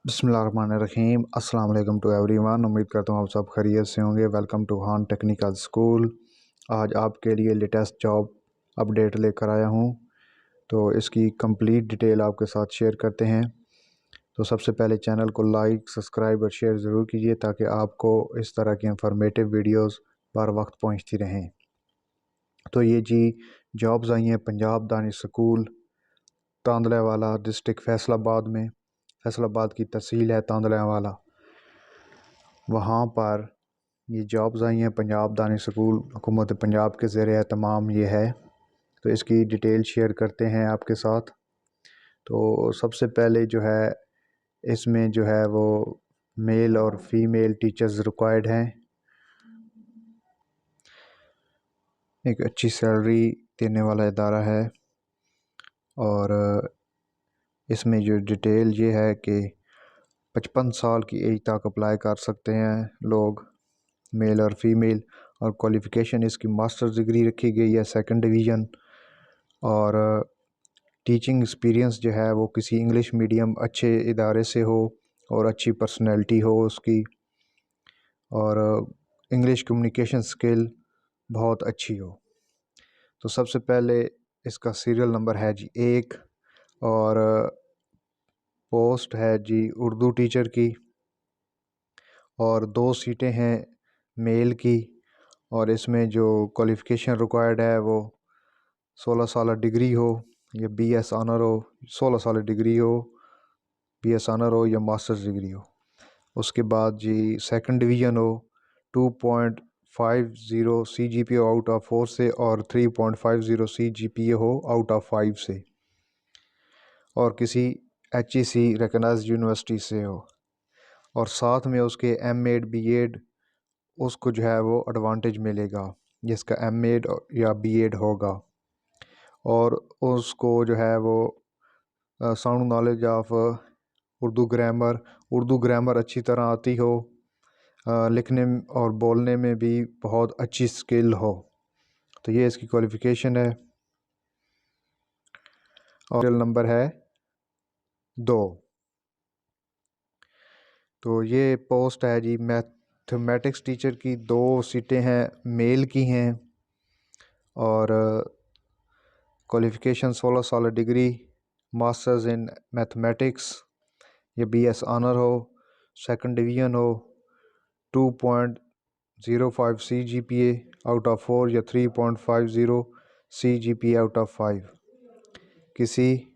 बिस्मिल्लाहिर्रहमानिर्रहीम। अस्सलाम वालेकुम टू एवरीवन। उम्मीद करता हूँ आप सब खैरियत से होंगे। वेलकम टू हान टेक्निकल स्कूल। आज आपके लिए लेटेस्ट जॉब अपडेट लेकर आया हूँ, तो इसकी कंप्लीट डिटेल आपके साथ शेयर करते हैं। तो सबसे पहले चैनल को लाइक, सब्सक्राइब और शेयर ज़रूर कीजिए ताकि आपको इस तरह की इंफॉर्मेटिव वीडियोस बर वक्त पहुँचती रहें। तो ये जी जॉब्स आई हैं पंजाब दानिश स्कूल, तांदलावाला डिस्ट्रिक्ट फैसलाबाद में। फैसलाबाद की तहसील है तांदलावाला, वहाँ पर ये जॉब्स आई हैं। पंजाब दानिश स्कूल हुकूमत पंजाब के ज़ेर एहतमाम ये है। तो इसकी डिटेल शेयर करते हैं आपके साथ। तो सबसे पहले जो है इसमें जो है वो मेल और फीमेल टीचर्स रिक्वायर्ड हैं। एक अच्छी सैलरी देने वाला इदारा है और इसमें जो डिटेल ये है कि 55 साल की एज तक अप्लाई कर सकते हैं लोग, मेल और फीमेल। और क्वालिफ़िकेशन इसकी मास्टर्स डिग्री रखी गई है, सेकंड डिवीज़न। और टीचिंग एक्सपीरियंस जो है वो किसी इंग्लिश मीडियम अच्छे इदारे से हो और अच्छी पर्सनैलिटी हो उसकी, और इंग्लिश कम्युनिकेशन स्किल बहुत अच्छी हो। तो सबसे पहले इसका सीरियल नंबर है जी 1 और पोस्ट है जी उर्दू टीचर की, और 2 सीटें हैं मेल की। और इसमें जो क्वालिफ़िकेशन रिक्वायर्ड है वो 16 साल डिग्री हो या बीएस ऑनर हो, 16 साल डिग्री हो, बीएस ऑनर हो या मास्टर्स डिग्री हो। उसके बाद जी सेकंड डिवीज़न हो, 2.50 CGPA आउट ऑफ 4 से और 3.50 CGPA हो आउट ऑफ 5 से, और किसी HEC रिकग्नाइज्ड यूनिवर्सिटी से हो, और साथ में उसके M.Ed B.Ed उसको जो है वो एडवांटेज मिलेगा जिसका M.Ed या B.Ed होगा। और उसको जो है वो sound knowledge of Urdu grammar अच्छी तरह आती हो, लिखने और बोलने में भी बहुत अच्छी स्किल हो। तो ये इसकी क्वालिफ़िकेशन है। और नंबर है 2। तो ये पोस्ट है जी मैथमेटिक्स टीचर की, 2 सीटें हैं मेल की हैं, और क्वालिफ़िकेशन 16 साल डिग्री, मास्टर्स इन मैथमेटिक्स या BS ऑनर हो, सेकंड डिवीज़न हो, 2.05 CGPA आउट ऑफ 4 या 3.50 CGPA आउट ऑफ 5, किसी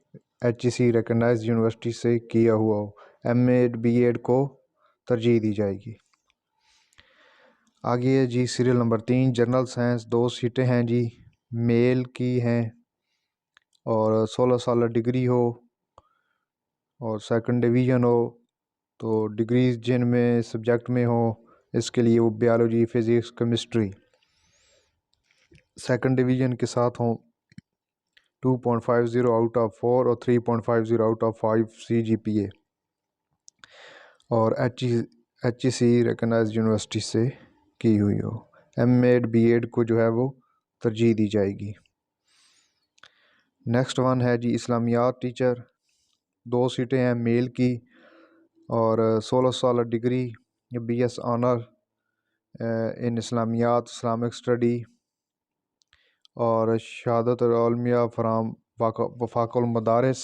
HEC रिकग्नाइज्ड यूनिवर्सिटी से किया हुआ हो। M.Ed B.Ed को तरजीह दी जाएगी। आगे है जी सीरियल नंबर 3 जनरल साइंस, 2 सीटें हैं जी मेल की हैं, और 16 साल डिग्री हो और सेकंड डिवीज़न हो। तो डिग्रीज जिनमें सब्जेक्ट में हो इसके लिए वो biology, physics, chemistry. Second division के साथ हो 2.50 आउट ऑफ 4 और 3.50 आउट ऑफ 5 CGPA, और HEC रिकग्नाइज्ड यूनिवर्सिटी से की हुई हो। M.Ed B.Ed को जो है वो तरजीह दी जाएगी। नेक्स्ट वन है जी इस्लामियात टीचर, 2 सीटें हैं मेल की, और 16 साल डिग्री या BS ऑनर इन इस्लामियात, इस्लामिक स्टडी, और शहादत आलमिया फ्राम वफाकुल मदारिस।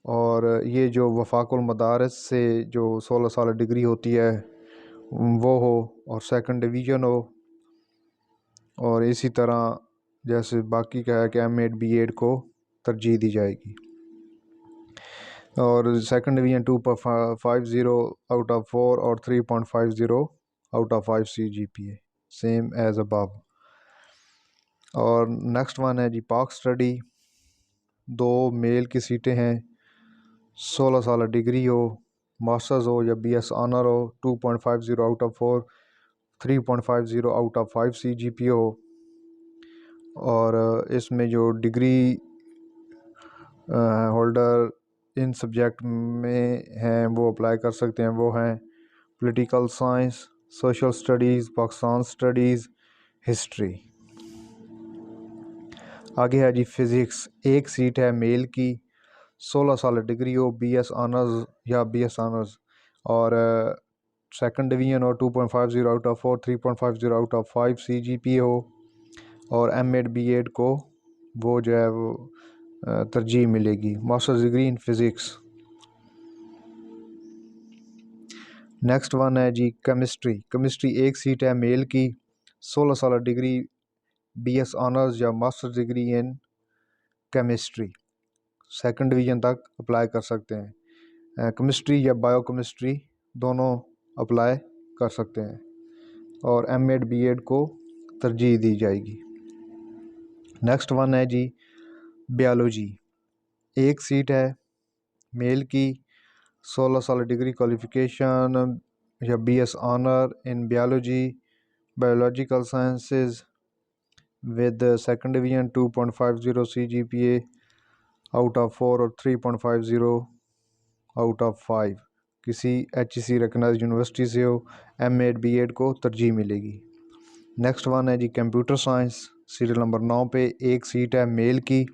और ये जो वफाकुल मदारिस से जो 16 साल डिग्री होती है वो हो, और सेकंड डिवीज़न हो, और इसी तरह जैसे बाकी का है कि M.Ed B.Ed को तरजीह दी जाएगी। और सेकंड डिवीज़न 2.50 आउट ऑफ 4 और 3.50 out of 5 CGPA, same as above. और नेक्स्ट वन है जी पाक स्टडी, 2 मेल की सीटें हैं, 16 साल डिग्री हो, मास्टर्स हो या BS ऑनर हो, 2.50 out of 4, 3.50 out of 5 CGPA हो। और इसमें जो डिग्री होल्डर इन सब्जेक्ट में हैं वो अप्लाई कर सकते हैं, वो हैं political science, social studies, Pakistan studies, history. आगे है जी फ़िज़िक्स, 1 सीट है मेल की, 16 साल डिग्री हो, BS ऑनर्स या BS ऑनर्स, और सेकंड डिवीज़न हो, 2.50 out of 4, 3.50 out of 5 CGPA हो, और M.Ed B.Ed को वो जो है वो तरजीह मिलेगी। Masters degree in physics. Next one है जी केमिस्ट्री। केमिस्ट्री एक सीट है मेल की, 16 साल डिग्री, BS ऑनर्स या masters degree in chemistry, second division तक अप्लाई कर सकते हैं। केमिस्ट्री या बायोकेमिस्ट्री दोनों अप्लाई कर सकते हैं, और M.Ed B.Ed को तरजीह दी जाएगी। नेक्स्ट वन है जी बायोलॉजी। एक सीट है मेल की, 16 साल डिग्री क्वालिफ़िकेशन या BS honour in biology, biological sciences with second division, 2.50 CGPA out of 4 और 3.50 आउट ऑफ 5, किसी HEC रिकग्नाइज्ड यूनिवर्सिटी से हो, M.Ed B.Ed को तरजीह मिलेगी। नेक्स्ट वन है जी कंप्यूटर साइंस। सीरियल नंबर 9 पे एक सीट है मेल की,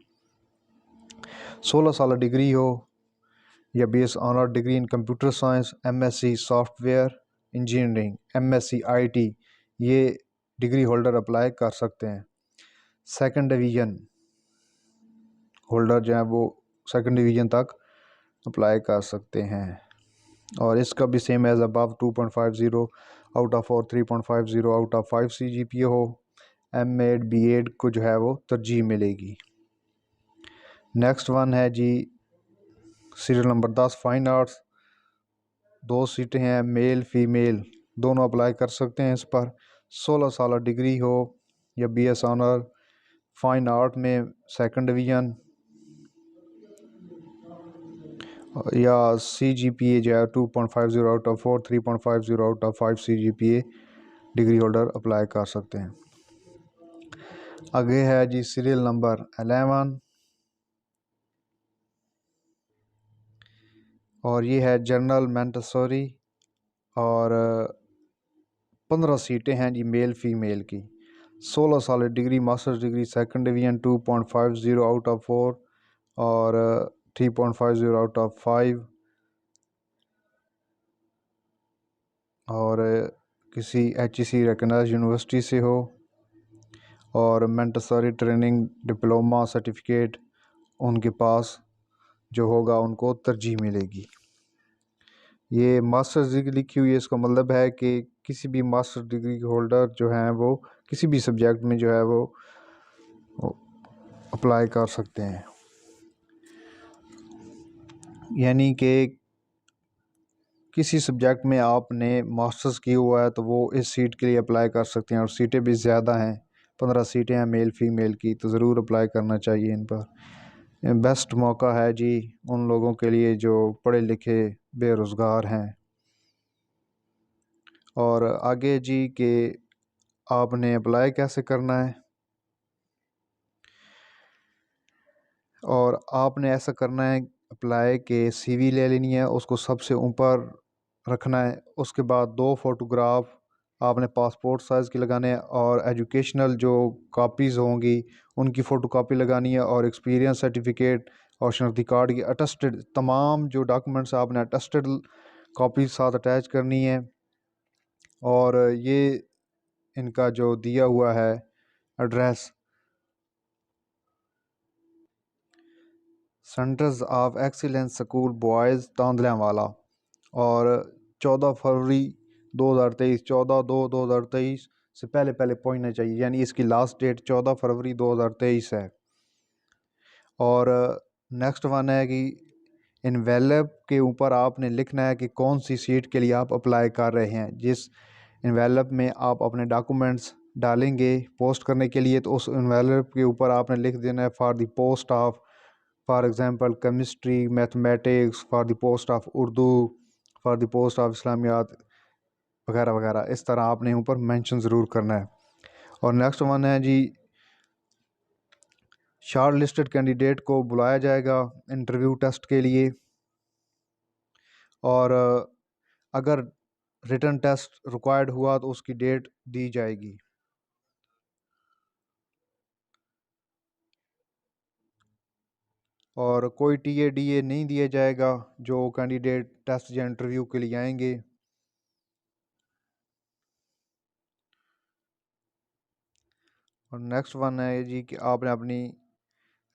16 साल डिग्री हो या BS honour degree in computer science, MSc software engineering, MSc IT, ये डिग्री होल्डर अप्लाई कर सकते हैं। सेकंड डिवीज़न होल्डर जो है वो सेकंड डिवीज़न तक अप्लाई कर सकते हैं, और इसका भी same as above, 2.50 out of 4, 3.50 out of 5 CGPA हो, M.Ed B.Ed को जो है वो तरजीह मिलेगी। नेक्स्ट वन है जी सीरियल नंबर 10 फाइन आर्ट्स। दो सीटें हैं मेल फीमेल दोनों अप्लाई कर सकते हैं इस पर। 16 साल डिग्री हो या BS ऑनर फाइन आर्ट में सेकंड डिवीज़न, या CGPA जो है 2.50 out of 4, 3.50 out of 5 CGPA degree holder apply कर सकते हैं। आगे है जी सीरियल नंबर 11, और ये है जनरल मैंटेसरी, और 15 सीटें हैं जी मेल फीमेल की। 16 साल degree masters degree second division, 2.50 out of 4 और 3.50 आउट ऑफ 5, और किसी HEC रिकग्नाइज्ड यूनिवर्सिटी से हो, और मैंटेसरी ट्रेनिंग डिप्लोमा सर्टिफिकेट उनके पास जो होगा उनको तरजीह मिलेगी। ये मास्टर्स डिग्री लिखी हुई है, इसका मतलब है कि किसी भी मास्टर डिग्री होल्डर जो हैं वो किसी भी सब्जेक्ट में जो है वो अप्लाई कर सकते हैं, यानी कि किसी सब्जेक्ट में आपने मास्टर्स किया हुआ है तो वो इस सीट के लिए अप्लाई कर सकते हैं, और सीटें भी ज़्यादा हैं, 15 सीटें हैं मेल फीमेल की, तो ज़रूर अप्लाई करना चाहिए इन पर। बेस्ट मौका है जी उन लोगों के लिए जो पढ़े लिखे बेरोज़गार हैं। और आगे जी कि आपने अप्लाई कैसे करना है, और आपने ऐसा करना है अप्लाई के CV ले लेनी है, उसको सबसे ऊपर रखना है, उसके बाद 2 फ़ोटोग्राफ आपने पासपोर्ट साइज़ की लगाने हैं, और एजुकेशनल जो कॉपीज़ होंगी उनकी फ़ोटोकॉपी लगानी है, और एक्सपीरियंस सर्टिफिकेट और शनाख्ती कार्ड की अटेस्टेड तमाम जो डॉक्यूमेंट्स आपने अटेस्टेड कॉपी साथ अटैच करनी है। और ये इनका जो दिया हुआ है address, centres of excellence school boys Tandlianwala, और 14 फरवरी 2023, 14/2/2023 से पहले पहले पहुंचना चाहिए, यानी इसकी लास्ट डेट 14 फरवरी 2023 है। और नेक्स्ट वन है कि इन्वेलप के ऊपर आपने लिखना है कि कौन सी सीट के लिए आप अप्लाई कर रहे हैं। जिस इन्वेलप में आप अपने डॉक्यूमेंट्स डालेंगे पोस्ट करने के लिए, तो उस इन्वेलप के ऊपर आपने लिख देना है for the post of, for example chemistry, mathematics, for the post of Urdu, for the post of Islamiat वगैरह वगैरह, इस तरह आपने ऊपर मेंशन ज़रूर करना है। और नेक्स्ट वन है जी शॉर्ट लिस्टेड कैंडिडेट को बुलाया जाएगा इंटरव्यू टेस्ट के लिए, और अगर रिटन टेस्ट रिक्वायर्ड हुआ तो उसकी डेट दी जाएगी। और कोई टीए डीए नहीं दिया जाएगा जो कैंडिडेट टेस्ट या इंटरव्यू के लिए आएंगे। और नेक्स्ट वन है जी कि आपने अपनी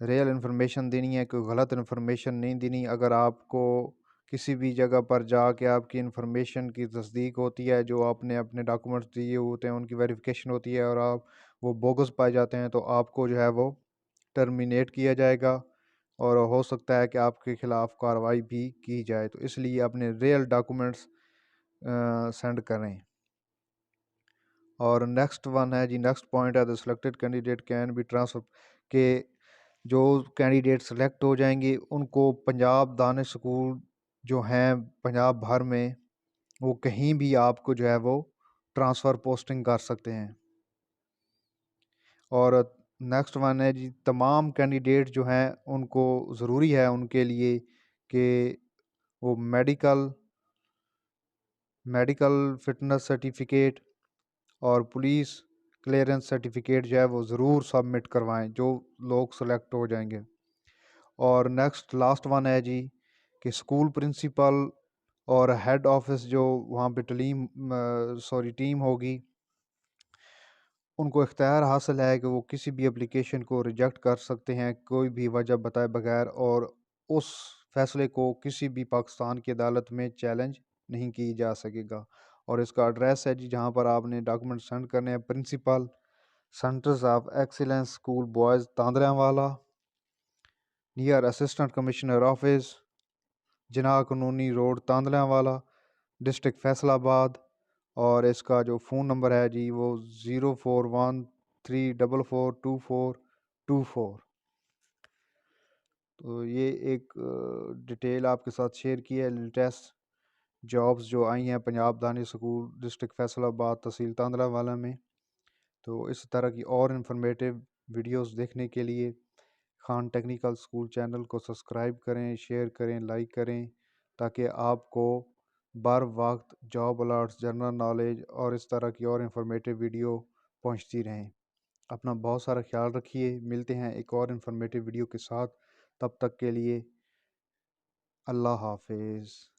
रियल इन्फॉर्मेशन देनी है, कोई गलत इन्फॉर्मेशन नहीं देनी। अगर आपको किसी भी जगह पर जाके आपकी इन्फॉर्मेशन की तस्दीक होती है, जो आपने अपने डॉक्यूमेंट्स दिए होते हैं उनकी वेरिफिकेशन होती है और आप वो बोगस पाए जाते हैं, तो आपको जो है वो टर्मिनेट किया जाएगा और हो सकता है कि आपके ख़िलाफ़ कार्रवाई भी की जाए। तो इसलिए अपने रियल डॉक्यूमेंट्स सेंड करें। और नेक्स्ट वन है जी, नेक्स्ट पॉइंट है the selected candidate can be transfer, के जो कैंडिडेट सेलेक्ट हो जाएंगे उनको पंजाब दानिश स्कूल जो हैं पंजाब भर में, वो कहीं भी आपको जो है वो ट्रांसफ़र पोस्टिंग कर सकते हैं। और नेक्स्ट वन है जी, तमाम कैंडिडेट जो हैं उनको ज़रूरी है उनके लिए कि वो मेडिकल फिटनेस सर्टिफिकेट और पुलिस क्लियरेंस सर्टिफिकेट जो है वो ज़रूर सबमिट करवाएं जो लोग सेलेक्ट हो जाएंगे। और नेक्स्ट लास्ट वन है जी कि स्कूल प्रिंसिपल और हेड ऑफिस जो वहाँ पे टीम होगी, उनको इख्तियार हासिल है कि वो किसी भी एप्लीकेशन को रिजेक्ट कर सकते हैं कोई भी वजह बताए बगैर, और उस फैसले को किसी भी पाकिस्तान की अदालत में चैलेंज नहीं की जा सकेगा। और इसका एड्रेस है जी जहाँ पर आपने डॉक्यूमेंट सेंड करने हैं, principal centres of excellence school boys Tandlianwala, near assistant commissioner office, Jinnah कानूनी रोड तांदरावाला, डिस्ट्रिक्ट फैसलाबाद। और इसका जो फ़ोन नंबर है जी वो 0413442424। तो ये एक डिटेल आपके साथ शेयर की है लेटेस्ट जॉब्स जो आई हैं पंजाब दानिश स्कूल डिस्ट्रिक्ट फैसलाबाद तहसील तांदरावाला में। तो इस तरह की और इन्फॉर्मेटिव वीडियोस देखने के लिए खान टेक्निकल स्कूल चैनल को सब्सक्राइब करें, शेयर करें, लाइक करें, ताकि आपको बर वक्त जॉब अलर्ट्स, जनरल नॉलेज और इस तरह की और इन्फॉर्मेटिव वीडियो पहुंचती रहें। अपना बहुत सारा ख्याल रखिए, मिलते हैं एक और इन्फॉर्मेटिव वीडियो के साथ। तब तक के लिए अल्लाह हाफिज़।